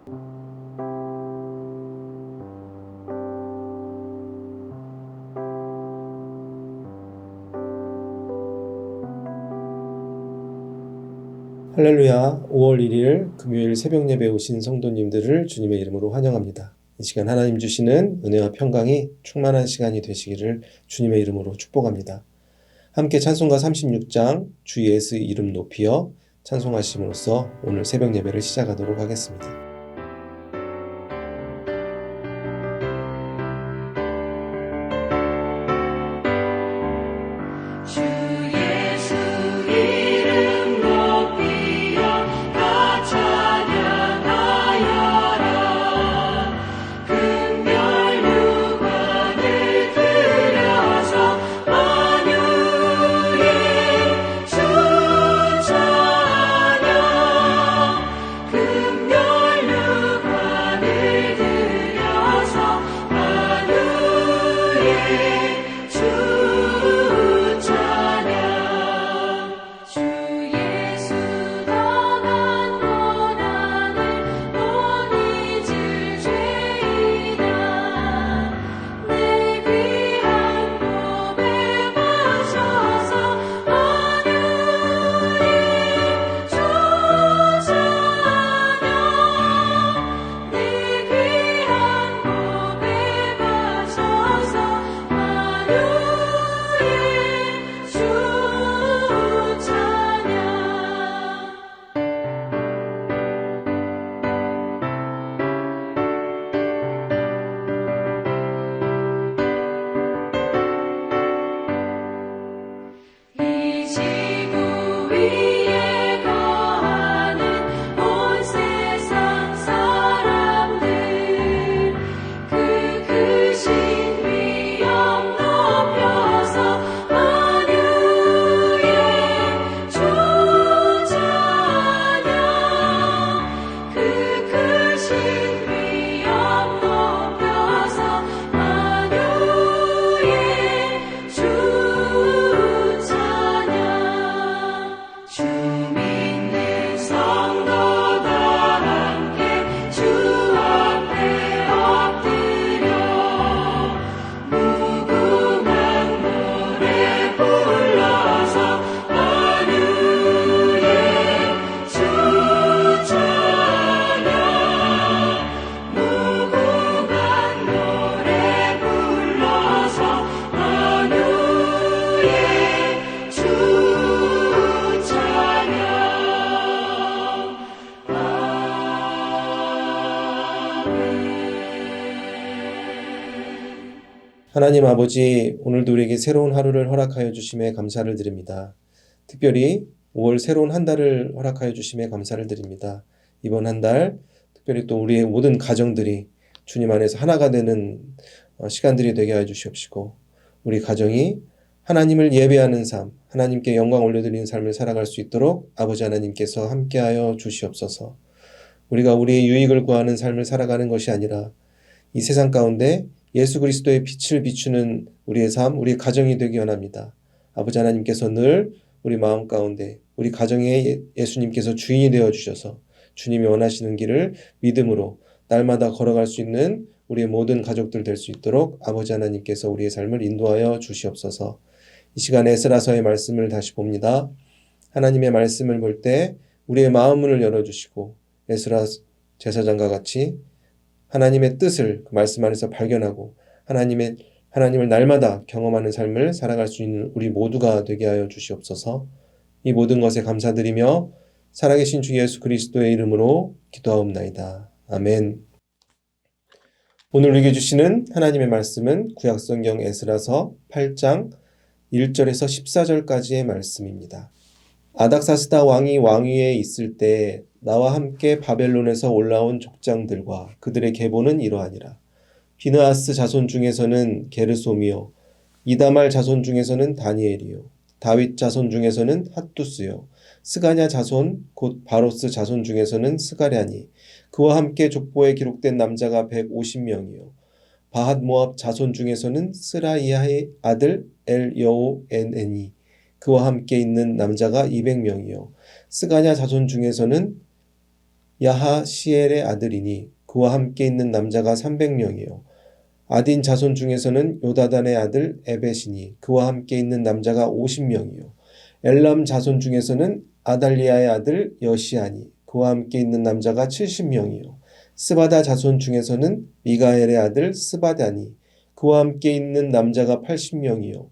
할렐루야. 5월 1일 금요일 새벽 예배 오신 성도님들을 주님의 이름으로 환영합니다. 이 시간 하나님 주시는 은혜와 평강이 충만한 시간이 되시기를 주님의 이름으로 축복합니다. 함께 찬송가 36장 주 예수 이름 높이어 찬송하심으로써 오늘 새벽 예배를 시작하도록 하겠습니다. 하나님 아버지, 오늘도 우리에게 새로운 하루를 허락하여 주심에 감사를 드립니다. 특별히 5월 새로운 한 달을 허락하여 주심에 감사를 드립니다. 이번 한 달 특별히 또 우리의 모든 가정들이 주님 안에서 하나가 되는 시간들이 되게 하여 주시옵시고, 우리 가정이 하나님을 예배하는 삶, 하나님께 영광 올려드리는 삶을 살아갈 수 있도록 아버지 하나님께서 함께하여 주시옵소서. 우리가 우리의 유익을 구하는 삶을 살아가는 것이 아니라 이 세상 가운데 예수 그리스도의 빛을 비추는 우리의 삶, 우리 가정이 되기 원합니다. 아버지 하나님께서 늘 우리 마음 가운데 우리 가정에 예수님께서 주인이 되어주셔서 주님이 원하시는 길을 믿음으로 날마다 걸어갈 수 있는 우리의 모든 가족들 될 수 있도록 아버지 하나님께서 우리의 삶을 인도하여 주시옵소서. 이 시간에 에스라서의 말씀을 다시 봅니다. 하나님의 말씀을 볼 때 우리의 마음문을 열어주시고 에스라 제사장과 같이 하나님의 뜻을 그 말씀 안에서 발견하고 하나님을 날마다 경험하는 삶을 살아갈 수 있는 우리 모두가 되게 하여 주시옵소서. 이 모든 것에 감사드리며 살아계신 주 예수 그리스도의 이름으로 기도하옵나이다. 아멘. 오늘 우리에게 주시는 하나님의 말씀은 구약성경 에스라서 8장 1절에서 14절까지의 말씀입니다. 아닥사스다 왕이 왕위에 있을 때 나와 함께 바벨론에서 올라온 족장들과 그들의 계보는 이러하니라. 비느하스 자손 중에서는 게르솜이요, 이다말 자손 중에서는 다니엘이요, 다윗 자손 중에서는 핫두스요, 스가냐 자손 곧 바로스 자손 중에서는 스가랴니, 그와 함께 족보에 기록된 남자가 150명이요, 바핫 모압 자손 중에서는 스라이아의 아들 엘여호에네니, 그와 함께 있는 남자가 200명이요, 스가냐 자손 중에서는 야하시엘의 아들이니 그와 함께 있는 남자가 300명이요. 아딘 자손 중에서는 요다단의 아들 에벳이니 그와 함께 있는 남자가 50명이요. 엘람 자손 중에서는 아달리아의 아들 여시아니 그와 함께 있는 남자가 70명이요. 스바다 자손 중에서는 미가엘의 아들 스바다니 그와 함께 있는 남자가 80명이요.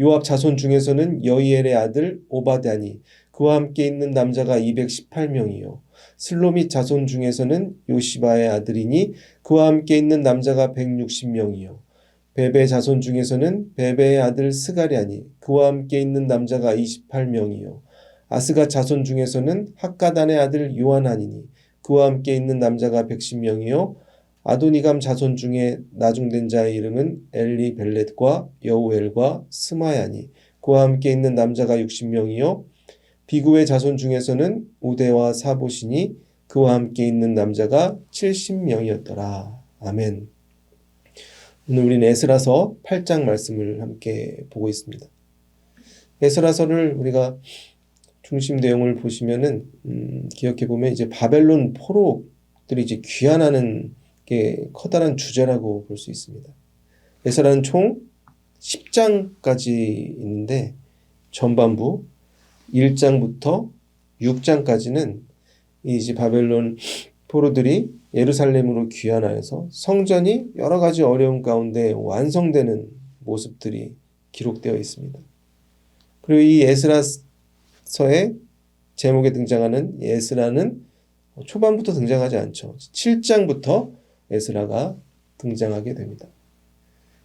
요압 자손 중에서는 여이엘의 아들 오바다니 그와 함께 있는 남자가 218명이요. 슬로밋 자손 중에서는 요시바의 아들이니 그와 함께 있는 남자가 160명이요. 베베 자손 중에서는 베베의 아들 스가랴니 그와 함께 있는 남자가 28명이요. 아스가 자손 중에서는 학가단의 아들 요하나니니 그와 함께 있는 남자가 110명이요. 아도니감 자손 중에 나중된 자의 이름은 엘리벨렛과 여우엘과 스마야니 그와 함께 있는 남자가 60명이요. 비구의 자손 중에서는 우대와 사보시니 그와 함께 있는 남자가 70명이었더라. 아멘. 오늘 우리는 에스라서 8장 말씀을 함께 보고 있습니다. 에스라서를 우리가 중심 내용을 보시면은 기억해 보면 이제 바벨론 포로들이 이제 귀환하는 게 커다란 주제라고 볼 수 있습니다. 에스라는 총 10장까지 있는데 전반부 1장부터 6장까지는 이제 바벨론 포로들이 예루살렘으로 귀환하여서 성전이 여러 가지 어려움 가운데 완성되는 모습들이 기록되어 있습니다. 그리고 이 에스라서의 제목에 등장하는 에스라는 초반부터 등장하지 않죠. 7장부터 에스라가 등장하게 됩니다.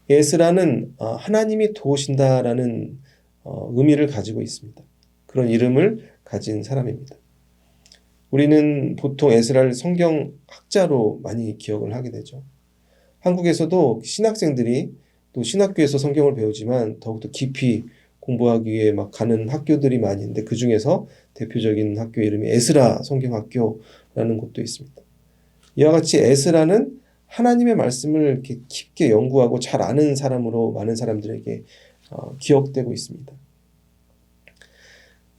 에스라는 하나님이 도우신다라는 의미를 가지고 있습니다. 그런 이름을 가진 사람입니다. 우리는 보통 에스라를 성경학자로 많이 기억을 하게 되죠. 한국에서도 신학생들이 또 신학교에서 성경을 배우지만 더욱더 깊이 공부하기 위해 막 가는 학교들이 많이 있는데 그 중에서 대표적인 학교 이름이 에스라 성경학교라는 곳도 있습니다. 이와 같이 에스라는 하나님의 말씀을 이렇게 깊게 연구하고 잘 아는 사람으로 많은 사람들에게 기억되고 있습니다.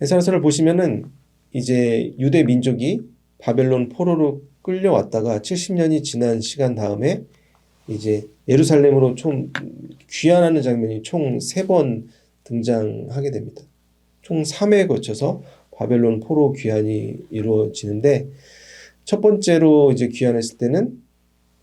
에스라서를 보시면은 이제 유대 민족이 바벨론 포로로 끌려왔다가 70년이 지난 시간 다음에 이제 예루살렘으로 총 귀환하는 장면이 총 3번 등장하게 됩니다. 총 3회에 거쳐서 바벨론 포로 귀환이 이루어지는데 첫 번째로 이제 귀환했을 때는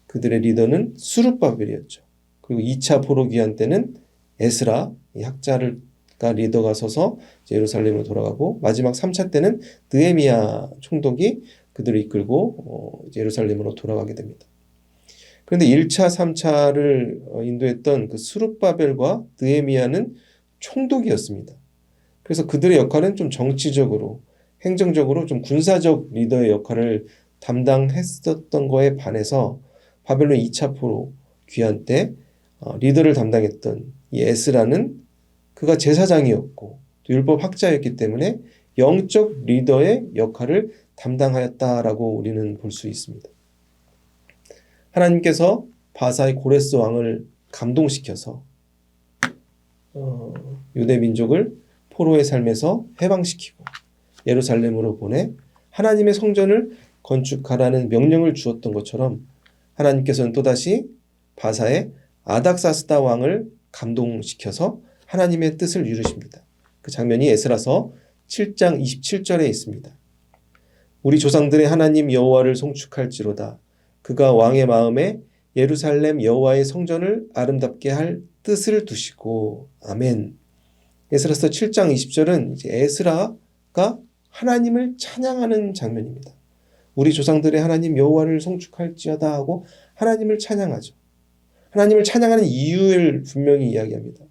그들의 리더는 수룹바벨이었죠. 그리고 2차 포로 귀환 때는 에스라 이 학자가 리더가 서서 예루살렘으로 돌아가고 마지막 3차 때는 느헤미야 총독이 그들을 이끌고 예루살렘으로 돌아가게 됩니다. 그런데 1차, 3차를 인도했던 그 수룹바벨과 느헤미야는 총독이었습니다. 그래서 그들의 역할은 좀 정치적으로, 행정적으로 좀 군사적 리더의 역할을 담당했었던 거에 반해서 바벨론 2차 포로 귀환 때 리더를 담당했던 이 에스라는 그가 제사장이었고 또 율법 학자였기 때문에 영적 리더의 역할을 담당하였다라고 우리는 볼 수 있습니다. 하나님께서 바사의 고레스 왕을 감동시켜서 유대 민족을 포로의 삶에서 해방시키고 예루살렘으로 보내 하나님의 성전을 건축하라는 명령을 주었던 것처럼 하나님께서는 또다시 바사의 아닥사스다 왕을 감동시켜서 하나님의 뜻을 이루십니다. 그 장면이 에스라서 7장 27절에 있습니다. 우리 조상들의 하나님 여호와를 송축할지로다. 그가 왕의 마음에 예루살렘 여호와의 성전을 아름답게 할 뜻을 두시고 아멘. 에스라서 7장 20절은 이제 에스라가 하나님을 찬양하는 장면입니다. 우리 조상들의 하나님 여호와를 송축할지어다 하고 하나님을 찬양하죠. 하나님을 찬양하는 이유를 분명히 이야기합니다.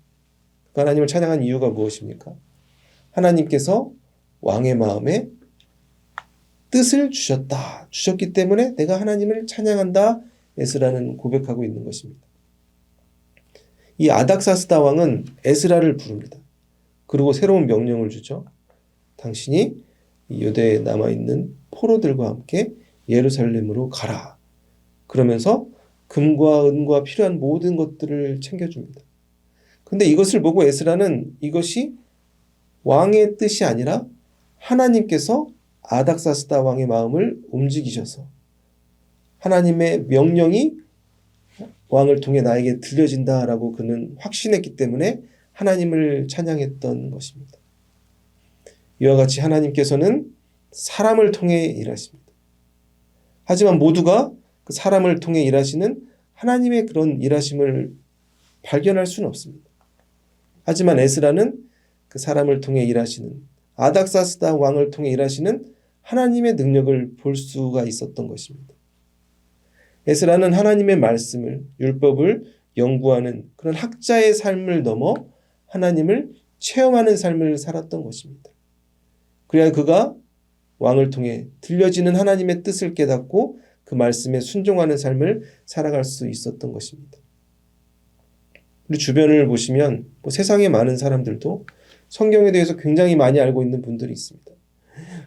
그 하나님을 찬양한 이유가 무엇입니까? 하나님께서 왕의 마음에 뜻을 주셨기 때문에 내가 하나님을 찬양한다. 에스라는 고백하고 있는 것입니다. 이 아닥사스다 왕은 에스라를 부릅니다. 그리고 새로운 명령을 주죠. 당신이 유대에 남아있는 포로들과 함께 예루살렘으로 가라. 그러면서 금과 은과 필요한 모든 것들을 챙겨줍니다. 근데 이것을 보고 에스라는 이것이 왕의 뜻이 아니라 하나님께서 아닥사스다 왕의 마음을 움직이셔서 하나님의 명령이 왕을 통해 나에게 들려진다라고 그는 확신했기 때문에 하나님을 찬양했던 것입니다. 이와 같이 하나님께서는 사람을 통해 일하십니다. 하지만 모두가 그 사람을 통해 일하시는 하나님의 그런 일하심을 발견할 수는 없습니다. 하지만 에스라는 그 사람을 통해 일하시는 아닥사스다 왕을 통해 일하시는 하나님의 능력을 볼 수가 있었던 것입니다. 에스라는 하나님의 말씀을, 율법을 연구하는 그런 학자의 삶을 넘어 하나님을 체험하는 삶을 살았던 것입니다. 그래야 그가 왕을 통해 들려지는 하나님의 뜻을 깨닫고 그 말씀에 순종하는 삶을 살아갈 수 있었던 것입니다. 우리 주변을 보시면 세상에 많은 사람들도 성경에 대해서 굉장히 많이 알고 있는 분들이 있습니다.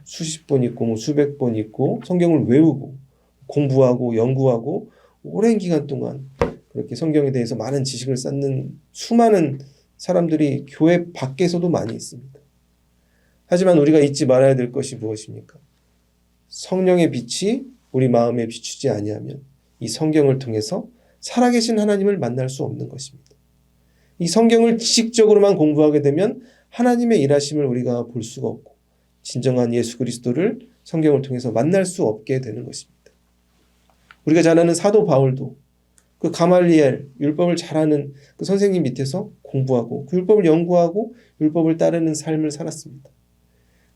수십 번 읽고 수백 번 읽고 성경을 외우고 공부하고 연구하고 오랜 기간 동안 그렇게 성경에 대해서 많은 지식을 쌓는 수많은 사람들이 교회 밖에서도 많이 있습니다. 하지만 우리가 잊지 말아야 될 것이 무엇입니까? 성령의 빛이 우리 마음에 비추지 아니하면 이 성경을 통해서 살아계신 하나님을 만날 수 없는 것입니다. 이 성경을 지식적으로만 공부하게 되면 하나님의 일하심을 우리가 볼 수가 없고 진정한 예수 그리스도를 성경을 통해서 만날 수 없게 되는 것입니다. 우리가 잘 아는 사도 바울도 그 가말리엘 율법을 잘하는 그 선생님 밑에서 공부하고 그 율법을 연구하고 율법을 따르는 삶을 살았습니다.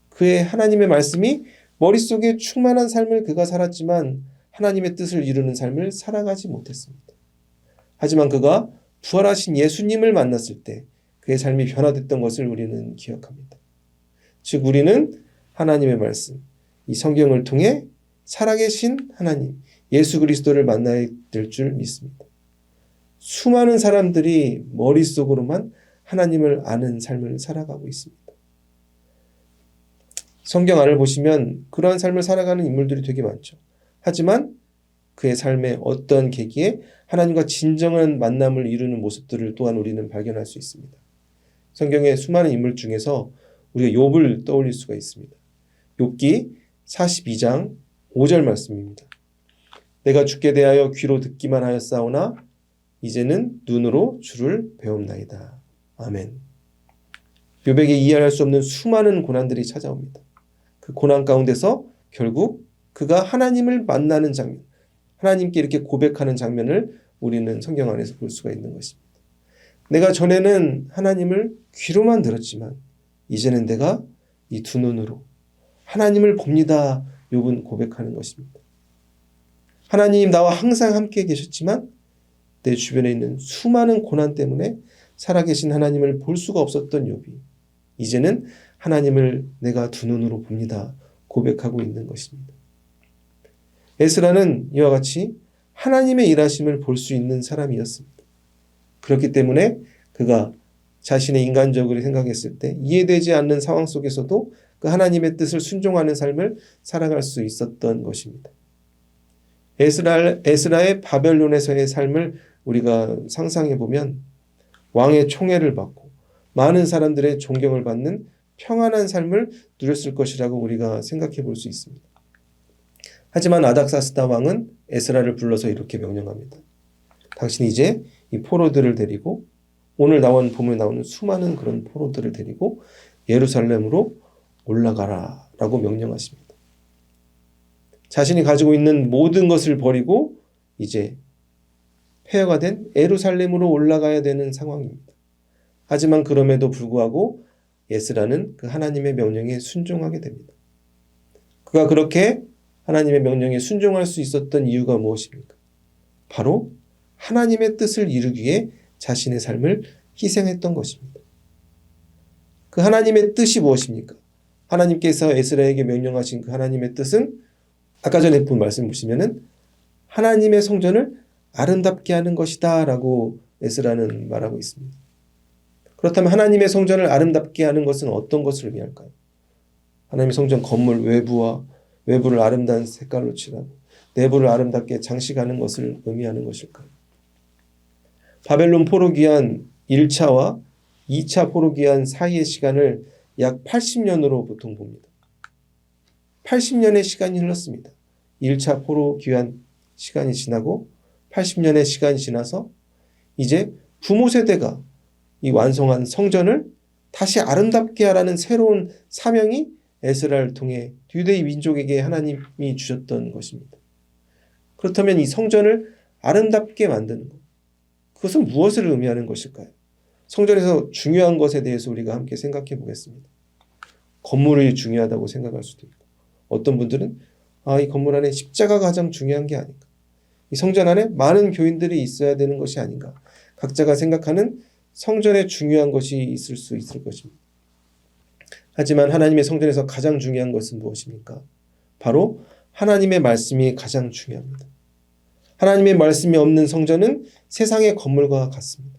그의 하나님의 말씀이 머릿속에 충만한 삶을 그가 살았지만 하나님의 뜻을 이루는 삶을 살아가지 못했습니다. 하지만 그가 부활하신 예수님을 만났을 때 그의 삶이 변화됐던 것을 우리는 기억합니다. 즉 우리는 하나님의 말씀, 이 성경을 통해 살아계신 하나님, 예수 그리스도를 만나야 될 줄 믿습니다. 수많은 사람들이 머릿속으로만 하나님을 아는 삶을 살아가고 있습니다. 성경 안을 보시면 그러한 삶을 살아가는 인물들이 되게 많죠. 하지만 그의 삶의 어떤 계기에 하나님과 진정한 만남을 이루는 모습들을 또한 우리는 발견할 수 있습니다. 성경의 수많은 인물 중에서 우리가 욥을 떠올릴 수가 있습니다. 욥기 42장 5절 말씀입니다. 내가 주께 대하여 귀로 듣기만 하였사오나 이제는 눈으로 주를 배움나이다. 아멘. 욥에게 이해할 수 없는 수많은 고난들이 찾아옵니다. 그 고난 가운데서 결국 그가 하나님을 만나는 장면, 하나님께 이렇게 고백하는 장면을 우리는 성경 안에서 볼 수가 있는 것입니다. 내가 전에는 하나님을 귀로만 들었지만 이제는 내가 이 두 눈으로 하나님을 봅니다. 욥은 고백하는 것입니다. 하나님 나와 항상 함께 계셨지만 내 주변에 있는 수많은 고난 때문에 살아계신 하나님을 볼 수가 없었던 욥이 이제는 하나님을 내가 두 눈으로 봅니다. 고백하고 있는 것입니다. 에스라는 이와 같이 하나님의 일하심을 볼 수 있는 사람이었습니다. 그렇기 때문에 그가 자신의 인간적으로 생각했을 때 이해되지 않는 상황 속에서도 그 하나님의 뜻을 순종하는 삶을 살아갈 수 있었던 것입니다. 에스라의 바벨론에서의 삶을 우리가 상상해 보면 왕의 총애를 받고 많은 사람들의 존경을 받는 평안한 삶을 누렸을 것이라고 우리가 생각해 볼 수 있습니다. 하지만 아닥사스다 왕은 에스라를 불러서 이렇게 명령합니다. 당신이 이제 이 포로들을 데리고 오늘 본문에 나오는 수많은 그런 포로들을 데리고 예루살렘으로 올라가라 라고 명령하십니다. 자신이 가지고 있는 모든 것을 버리고 이제 폐허가 된 예루살렘으로 올라가야 되는 상황입니다. 하지만 그럼에도 불구하고 에스라는 그 하나님의 명령에 순종하게 됩니다. 그가 그렇게 하나님의 명령에 순종할 수 있었던 이유가 무엇입니까? 바로 하나님의 뜻을 이루기 위해 자신의 삶을 희생했던 것입니다. 그 하나님의 뜻이 무엇입니까? 하나님께서 에스라에게 명령하신 그 하나님의 뜻은 아까 전에 본 말씀 보시면은 하나님의 성전을 아름답게 하는 것이다 라고 에스라는 말하고 있습니다. 그렇다면 하나님의 성전을 아름답게 하는 것은 어떤 것을 의미할까요? 하나님의 성전 건물 외부를 아름다운 색깔로 칠하고 내부를 아름답게 장식하는 것을 의미하는 것일까요? 바벨론 포로기한 1차와 2차 포로기한 사이의 시간을 약 80년으로 보통 봅니다. 80년의 시간이 흘렀습니다. 1차 포로 귀환 시간이 지나고 80년의 시간이 지나서 이제 부모 세대가 이 완성한 성전을 다시 아름답게 하라는 새로운 사명이 에스라를 통해 유대인 민족에게 하나님이 주셨던 것입니다. 그렇다면 이 성전을 아름답게 만드는 것, 그것은 무엇을 의미하는 것일까요? 성전에서 중요한 것에 대해서 우리가 함께 생각해 보겠습니다. 건물이 중요하다고 생각할 수도 있고, 어떤 분들은 이 건물 안에 십자가가 가장 중요한 게 아닌가, 이 성전 안에 많은 교인들이 있어야 되는 것이 아닌가, 각자가 생각하는 성전에 중요한 것이 있을 수 있을 것입니다. 하지만 하나님의 성전에서 가장 중요한 것은 무엇입니까? 바로 하나님의 말씀이 가장 중요합니다. 하나님의 말씀이 없는 성전은 세상의 건물과 같습니다.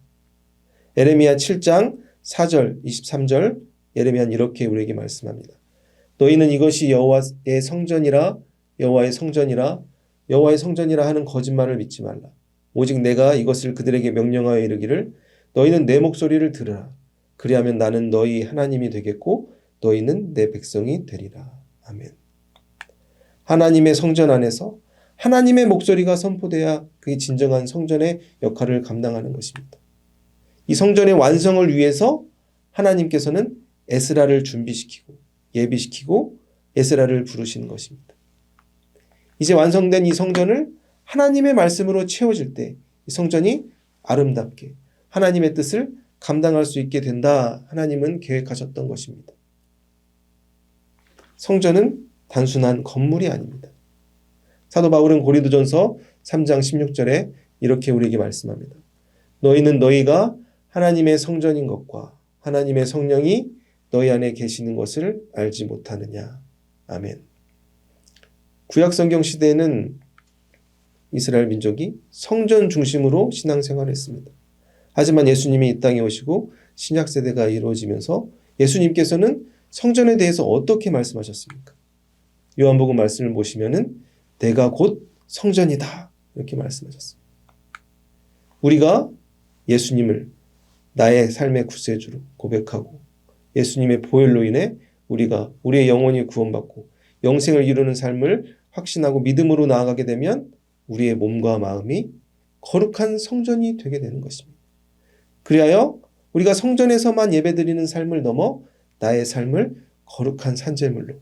예레미야 7장 4절 23절 예레미야는 이렇게 우리에게 말씀합니다. 너희는 이것이 여호와의 성전이라 여호와의 성전이라 여호와의 성전이라 하는 거짓말을 믿지 말라. 오직 내가 이것을 그들에게 명령하여 이르기를 너희는 내 목소리를 들으라. 그리하면 나는 너희 하나님이 되겠고 너희는 내 백성이 되리라. 아멘. 하나님의 성전 안에서 하나님의 목소리가 선포돼야 그게 진정한 성전의 역할을 감당하는 것입니다. 이 성전의 완성을 위해서 하나님께서는 에스라를 준비시키고 예비시키고 에스라를 부르시는 것입니다. 이제 완성된 이 성전을 하나님의 말씀으로 채워질 때 이 성전이 아름답게 하나님의 뜻을 감당할 수 있게 된다. 하나님은 계획하셨던 것입니다. 성전은 단순한 건물이 아닙니다. 사도 바울은 고린도전서 3장 16절에 이렇게 우리에게 말씀합니다. 너희는 너희가 하나님의 성전인 것과 하나님의 성령이 너희 안에 계시는 것을 알지 못하느냐. 아멘. 구약 성경 시대에는 이스라엘 민족이 성전 중심으로 신앙생활을 했습니다. 하지만 예수님이 이 땅에 오시고 신약 세대가 이루어지면서 예수님께서는 성전에 대해서 어떻게 말씀하셨습니까? 요한복음 말씀을 보시면은 내가 곧 성전이다 이렇게 말씀하셨습니다. 우리가 예수님을 나의 삶의 구세주로 고백하고 예수님의 보혈로 인해 우리의 영혼이 구원받고 영생을 이루는 삶을 확신하고 믿음으로 나아가게 되면 우리의 몸과 마음이 거룩한 성전이 되게 되는 것입니다. 그리하여 우리가 성전에서만 예배드리는 삶을 넘어 나의 삶을 거룩한 산제물로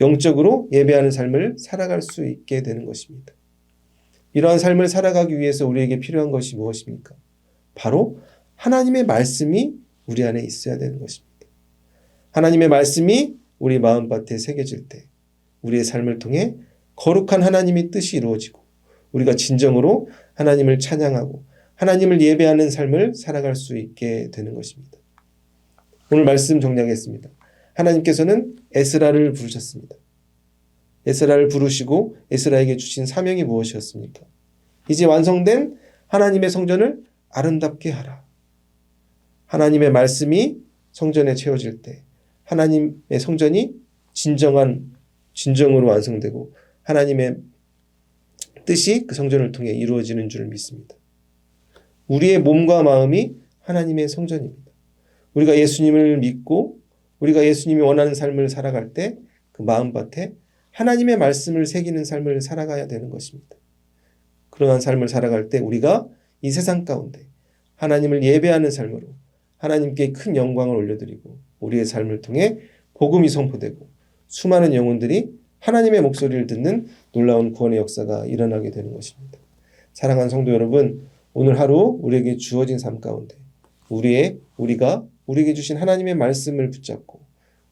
영적으로 예배하는 삶을 살아갈 수 있게 되는 것입니다. 이러한 삶을 살아가기 위해서 우리에게 필요한 것이 무엇입니까? 바로 하나님의 말씀이 우리 안에 있어야 되는 것입니다. 하나님의 말씀이 우리 마음밭에 새겨질 때 우리의 삶을 통해 거룩한 하나님의 뜻이 이루어지고 우리가 진정으로 하나님을 찬양하고 하나님을 예배하는 삶을 살아갈 수 있게 되는 것입니다. 오늘 말씀 정리하겠습니다. 하나님께서는 에스라를 부르셨습니다. 에스라를 부르시고 에스라에게 주신 사명이 무엇이었습니까? 이제 완성된 하나님의 성전을 아름답게 하라. 하나님의 말씀이 성전에 채워질 때 하나님의 성전이 진정으로 완성되고 하나님의 뜻이 그 성전을 통해 이루어지는 줄 믿습니다. 우리의 몸과 마음이 하나님의 성전입니다. 우리가 예수님을 믿고 우리가 예수님이 원하는 삶을 살아갈 때 그 마음밭에 하나님의 말씀을 새기는 삶을 살아가야 되는 것입니다. 그러한 삶을 살아갈 때 우리가 이 세상 가운데 하나님을 예배하는 삶으로 하나님께 큰 영광을 올려드리고 우리의 삶을 통해 복음이 선포되고 수많은 영혼들이 하나님의 목소리를 듣는 놀라운 구원의 역사가 일어나게 되는 것입니다. 사랑하는 성도 여러분, 오늘 하루 우리에게 주어진 삶 가운데 우리가 우리에게 주신 하나님의 말씀을 붙잡고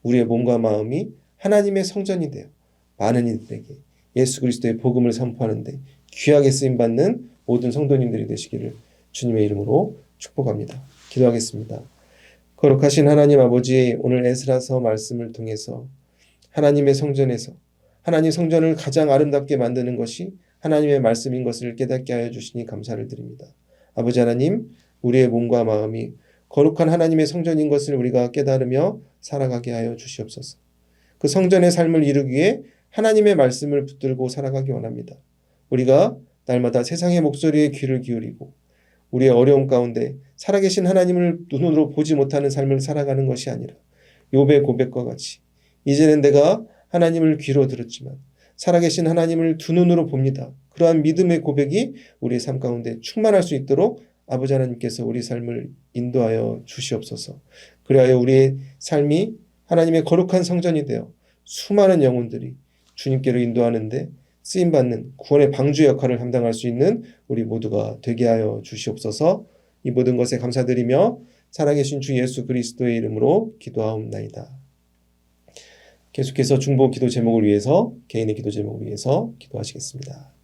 우리의 몸과 마음이 하나님의 성전이 되어 많은 이들에게 예수 그리스도의 복음을 선포하는데 귀하게 쓰임받는 모든 성도님들이 되시기를 주님의 이름으로 축복합니다. 기도하겠습니다. 거룩하신 하나님 아버지, 오늘 에스라서 말씀을 통해서 하나님의 성전에서 하나님 성전을 가장 아름답게 만드는 것이 하나님의 말씀인 것을 깨닫게 하여 주시니 감사를 드립니다. 아버지 하나님, 우리의 몸과 마음이 거룩한 하나님의 성전인 것을 우리가 깨달으며 살아가게 하여 주시옵소서. 그 성전의 삶을 이루기 위해 하나님의 말씀을 붙들고 살아가기 원합니다. 우리가 날마다 세상의 목소리에 귀를 기울이고 우리의 어려움 가운데 살아계신 하나님을 눈으로 보지 못하는 삶을 살아가는 것이 아니라 욥의 고백과 같이 이제는 내가 하나님을 귀로 들었지만 살아계신 하나님을 두 눈으로 봅니다. 그러한 믿음의 고백이 우리의 삶 가운데 충만할 수 있도록 아버지 하나님께서 우리 삶을 인도하여 주시옵소서. 그리하여 우리의 삶이 하나님의 거룩한 성전이 되어 수많은 영혼들이 주님께로 인도하는데 쓰임받는 구원의 방주 역할을 감당할 수 있는 우리 모두가 되게 하여 주시옵소서. 이 모든 것에 감사드리며 살아계신 주 예수 그리스도의 이름으로 기도하옵나이다. 계속해서 중보 기도 제목을 위해서, 개인의 기도 제목을 위해서 기도하시겠습니다.